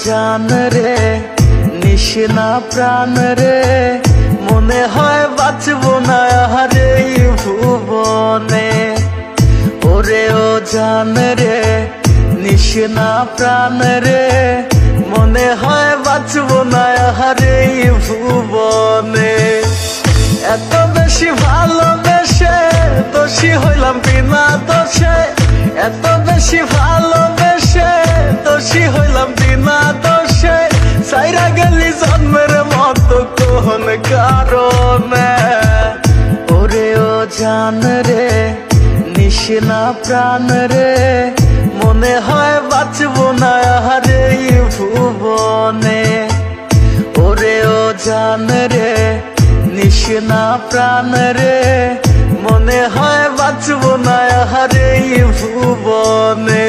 জান রে নিশিনা প্রাণ রে মনে হয় বাঁচবো না আর এই ভুবনে। ওরে ও জান রে নিশিনা প্রাণ রে মনে হয় বাঁচবো না আর এই ভুবনে। এত বেশি ভালোবেসে দোষী হইলাম বিনা দোষে, এত বেশি ভালোবেসে দোষী হইলাম বিনা দোষে। সাইরা গেলি জন্মের মতো কোন কারণে। ওরে ও জান রে নিশিনা প্রাণ রে মনে হয় বাঁচবো না আর এই ভুবনে। ওরে ও জান রে নিশিনা প্রাণ রে মনে হয় বাঁচবো না আর এই ভুবনে।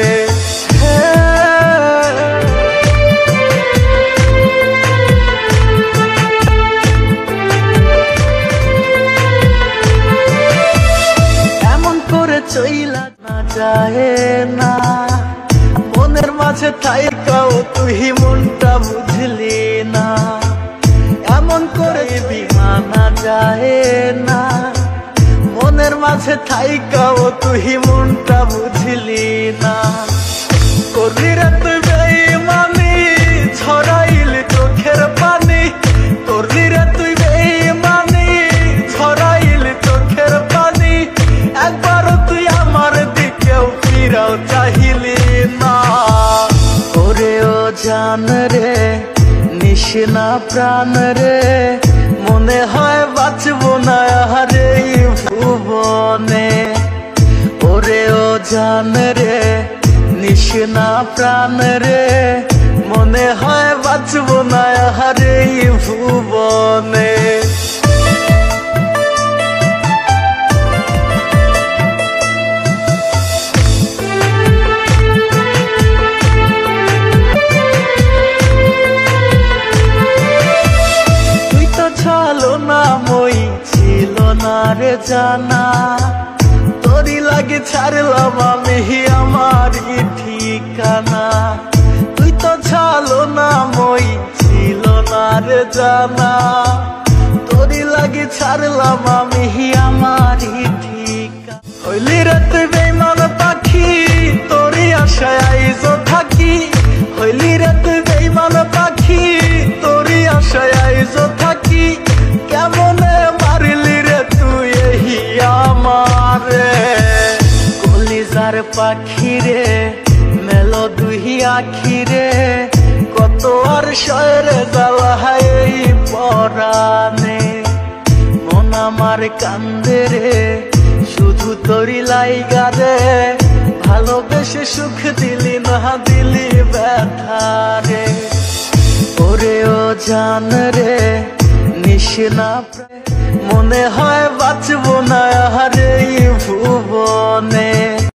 এমন করে চইলা না যায় না মনের মাঝে থাইকাও তুই মনটা বুঝলি না। এমন করে বিমানা যায় না মনের মাঝে থাইকাও তুই মনটা বুঝলি না। করলি রে তুই বেঈমানি ছড়াইলি চোখের পানি, করলি রে তুই বেঈমানি ছড়াইলি চোখের পানি। একবারও তুই আমার দিকেও ফিরাও চাহিলি না। ওরে ও জান রে নিশিনা প্রাণ রে মনে হয় বাঁচবো না আর এই ভুবনে। ওরে ও জান রে নিশিনা প্রাণ রে মনে হয় বাঁচবো না আর এই ভুবনে। ছলো না মই ছিল না রে জানা, তোরই লাগে ছাড়লাম আমি আমার ঠিকানা। তুই তো ছলো না মই ছিল না রে জানা, তোরই লাগে ছাড়লাম আমি আমার ঠিকানা। হইলি রে তুই বেঈমান পাখি তোরই আশায় আইজো থাকি, হইলি রে তুই বেঈমান পাখি তোরই আশায় আইজো থাকি। কেমনে মারলি রে তুই এই আমারে কলিজার পাখি রে মেলো দুই আখি রে। কত আর শয়রে জ্বালা এই পরাণে মন আমার কান্দে রে শুধু তোরি লাইগা রে। ভালোবেসে সুখ দিলি না দিলি ব্যথা রে। ওরে ও জান রে নিশিনা মনে হয় বাঁচবো না আর এই ভুবনে।